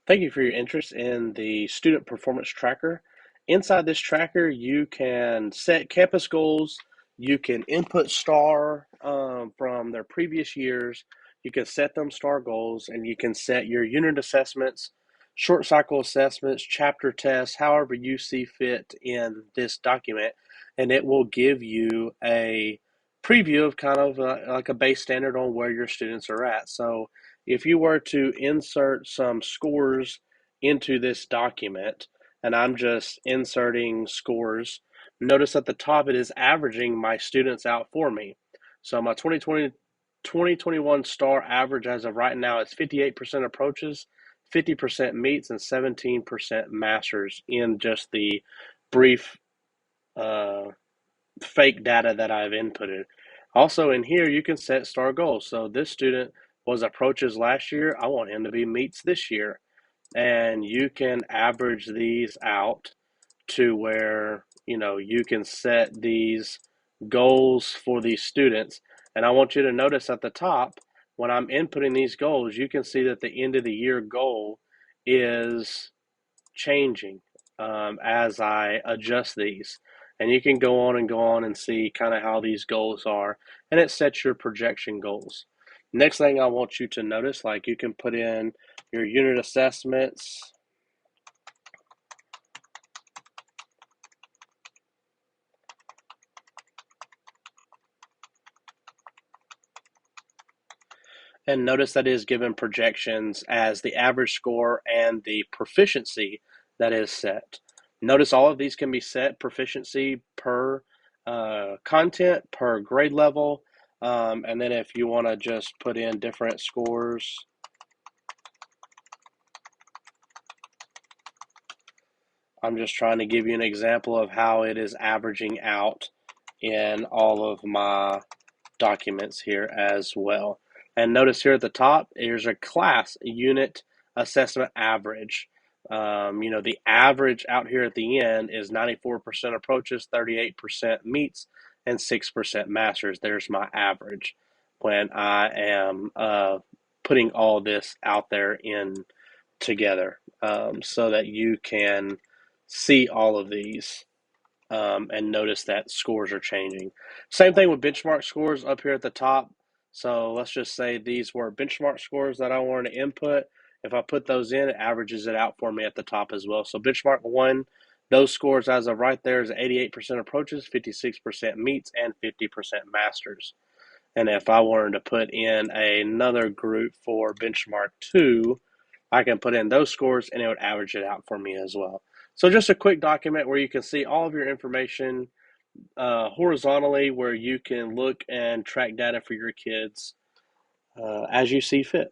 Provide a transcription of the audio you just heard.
Thank you for your interest in the Student Performance Tracker. Inside this tracker, you can set campus goals, you can input star from their previous years, you can set them star goals, and you can set your unit assessments, short cycle assessments, chapter tests, however you see fit in this document, and it will give you a preview of kind of like a base standard on where your students are at. So if you were to insert some scores into this document, and I'm just inserting scores, notice at the top it is averaging my students out for me. So my 2021 star average as of right now is 58% approaches, 50% meets, and 17% masters in just the brief uh, fake data that I've inputted. Also in here, you can set star goals. So this student was approaches last year. I want him to be meets this year. And you can average these out to where, you can set these goals for these students. And I want you to notice at the top, when I'm inputting these goals, you can see that the end of the year goal is changing as I adjust these. And you can go on and see kind of how these goals are, and it sets your projection goals. Next thing I want you to notice, like you can put in your unit assessments, and notice that is given projections as the average score and the proficiency that is set. Notice all of these can be set proficiency per content, per grade level, and then if you want to just put in different scores, I'm just trying to give you an example of how it is averaging out in all of my documents here as well. And notice here at the top, there's a class unit assessment average. The average out here at the end is 94% approaches, 38% meets, and 6% masters. There's my average when I am putting all this out there in together, so that you can see all of these and notice that scores are changing. Same thing with benchmark scores up here at the top. So let's just say these were benchmark scores that I wanted to input. If I put those in, it averages it out for me at the top as well. So benchmark one, those scores as of right there is 88% approaches, 56% meets, and 50% masters. And if I wanted to put in another group for benchmark two, I can put in those scores and it would average it out for me as well. So just a quick document where you can see all of your information horizontally, where you can look and track data for your kids as you see fit.